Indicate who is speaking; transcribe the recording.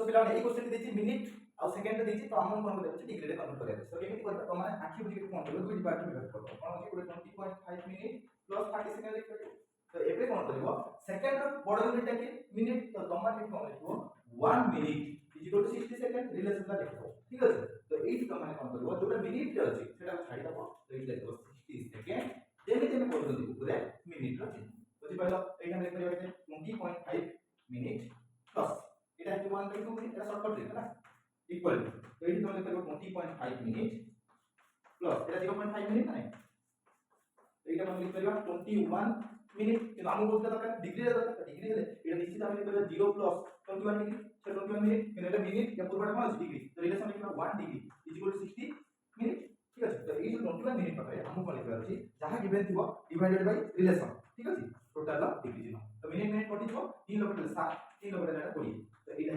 Speaker 1: ପିଲାମାନେ ଏଇ କ୍ୱେଶ୍ଚନ ଦେଇଛି ମିନିଟ୍ ଆଉ ସେକେଣ୍ଡ ଦେଇଛି ତ ଆମକୁ କଣ କରିବାର ଅଛି ଡିଗ୍ରୀରେ କନଭର୍ଟ କରିବାର ଅଛି। ତ କେମିତି କରିବା ତମେ ଆଖି ବୁଝିକି କଣ କରିବ ଦୁଇଟି ପାର୍ଟ ବିଭାଗ କରିବ କଣ ଅଛି ଗୋଟେ 20.5 ମିନିଟ୍ ପ୍ଲସ୍ 30 ସେକେଣ୍ଡ ଲେଖିପାରିବ। ତ ଏବେ କଣ କରିବ ସେକେଣ୍ଡ ର ବଡ ୟୁନିଟ୍ ଟା କି ମିନିଟ୍ ତ ତମେ ଏଠି କଣ ଲେଖିବ 1 minute is equal to 60 second relation ला लिखो ठीक है। तो एठी तमे कोन करबो जोटा मिनिट रे अछि सेटा छाडी दबो तो एठी लिखो 60 सेकंड जेमे जेमे करदो ऊपर मिनिट रो चिन्ह बुझि पाइलो एठी हम लिख परिबा 20.5 मिनिट प्लस एटा 1/2 मिनिट एटा शॉर्टकट लिखा ना इक्वल तो एठी तमे लिख परिबा 20.5 मिनिट प्लस एटा 0.5 मिनिट ना एटा हम लिख परिबा 21 मिनिट कि हमको बोलते दरकार डिग्री रे दरकार डिग्री हेले एटा निश्चित हम लिख परिबा 0 प्लस 21 डिग्री 21 मिनिट কিন্তু এটা মিনিট या पूर्वटा কোন আছে ডিগ্রি তো রিলেশন লিখবা 1 degree is equal to 60 minute ঠিক আছে। তো এই যে 21 মিনিট পাবে আমু কোন লিখবার আছে যাহা गिवन থিব ডিভাইডেড বাই রিলেশন ঠিক আছে টোটাল ডিগ্রি দিন তো মিনিট মিনিট কটি থিব 3 লবটা 7 3 লবটা এটা 20 তো এইটা